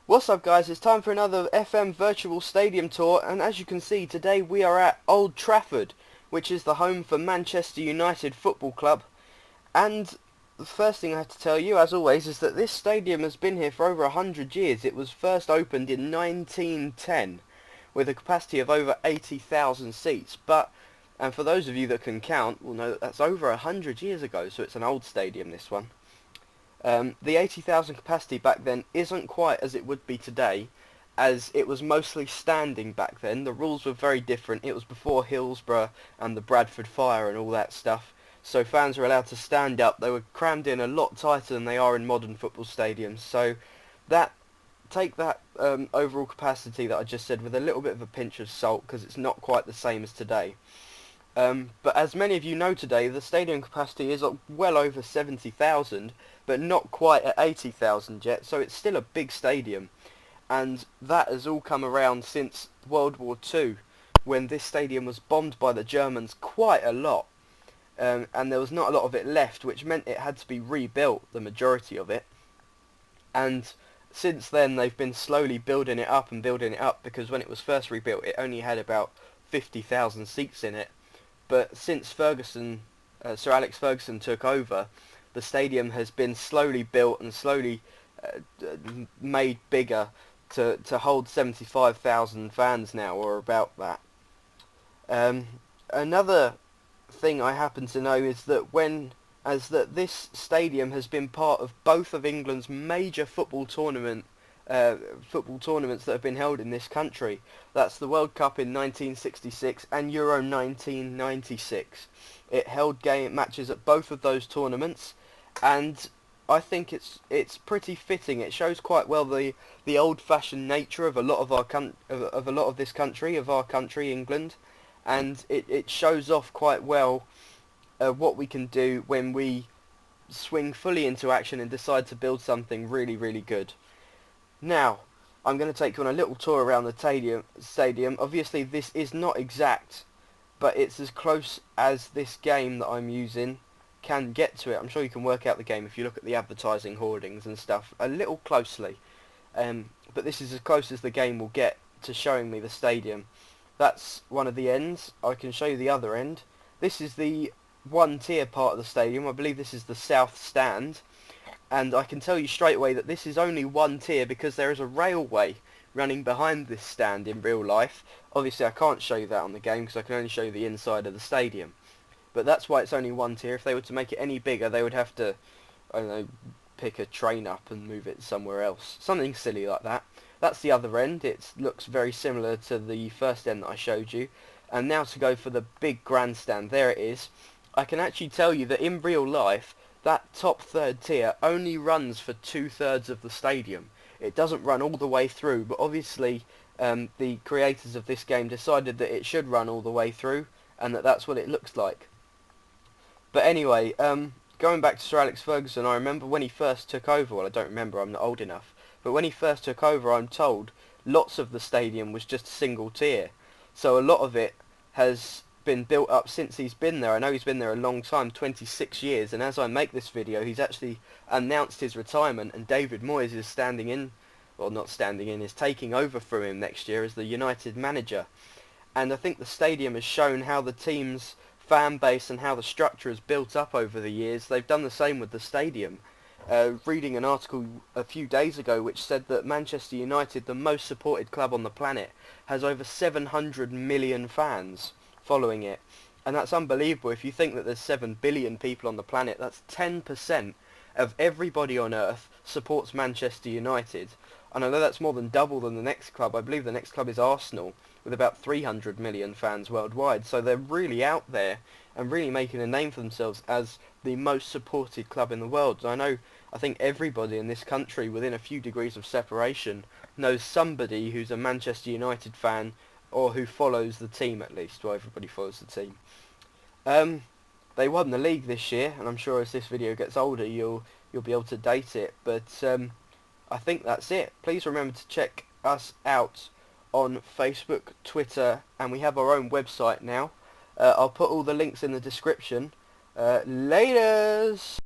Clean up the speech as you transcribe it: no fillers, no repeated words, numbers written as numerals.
What's up guys, it's time for another FM virtual stadium tour, and as you can see today we are at Old Trafford, which is the home for Manchester United Football Club. And the first thing I have to tell you, as always, is that this stadium has been here for over 100 years. It was first opened in 1910 with a capacity of over 80,000 seats, and for those of you that can count will know that that's over 100 years ago, so it's an old stadium, this one. The 80,000 capacity back then isn't quite as it would be today, as it was mostly standing back then. The rules were very different. It was before Hillsborough and the Bradford Fire and all that stuff, so fans were allowed to stand up. They were crammed in a lot tighter than they are in modern football stadiums, so take that overall capacity that I just said with a little bit of a pinch of salt, because it's not quite the same as today. But as many of you know today, the stadium capacity is well over 70,000, but not quite at 80,000 yet, so it's still a big stadium. And that has all come around since World War II, when this stadium was bombed by the Germans quite a lot. And there was not a lot of it left, which meant it had to be rebuilt, the majority of it. And since then they've been slowly building it up, because when it was first rebuilt it only had about 50,000 seats in it. But since Sir Alex Ferguson took over, the stadium has been slowly built and slowly made bigger to hold 75,000 fans now, or about that. Another thing I happen to know is that this stadium has been part of both of England's major football tournaments that have been held in this country. That's the World Cup in 1966 and Euro 1996. It held matches at both of those tournaments, and I think it's pretty fitting. It shows quite well the old-fashioned nature of a lot of our country, England, and it shows off quite well what we can do when we swing fully into action and decide to build something really, really good. Now, I'm going to take you on a little tour around the stadium. Obviously, this is not exact, but it's as close as this game that I'm using can get to it. I'm sure you can work out the game if you look at the advertising hoardings and stuff a little closely. But this is as close as the game will get to showing me the stadium. That's one of the ends. I can show you the other end. This is the one-tier part of the stadium. I believe this is the south stand. And I can tell you straight away that this is only one tier because there is a railway running behind this stand in real life. Obviously I can't show you that on the game because I can only show you the inside of the stadium. But that's why it's only one tier. If they were to make it any bigger, they would have to, I don't know, pick a train up and move it somewhere else. Something silly like that. That's the other end. It looks very similar to the first end that I showed you. And now to go for the big grandstand. There it is. I can actually tell you that in real life, that top third tier only runs for 2/3 of the stadium. It doesn't run all the way through, but obviously the creators of this game decided that it should run all the way through, and that's what it looks like. But anyway, going back to Sir Alex Ferguson, I remember when he first took over, well I don't remember, I'm not old enough, but when he first took over, I'm told lots of the stadium was just a single tier. So a lot of it has been built up since he's been there. I know he's been there a long time, 26 years, and as I make this video he's actually announced his retirement, and David Moyes is is taking over from him next year as the United manager. And I think the stadium has shown how the team's fan base and how the structure has built up over the years. They've done the same with the stadium. Reading an article a few days ago which said that Manchester United, the most supported club on the planet, has over 700 million fans following it, and that's unbelievable. If you think that there's 7 billion people on the planet, that's 10% of everybody on earth supports Manchester United. And I know that's more than double than the next club. I believe the next club is Arsenal, with about 300 million fans worldwide. So they're really out there and really making a name for themselves as the most supported club in the world. I think everybody in this country, within a few degrees of separation, knows somebody who's a Manchester United fan, or who follows the team at least. Well, everybody follows the team. They won the league this year, and I'm sure as this video gets older you'll be able to date it. But I think that's it. Please remember to check us out on Facebook, Twitter, and we have our own website now. I'll put all the links in the description. Laters!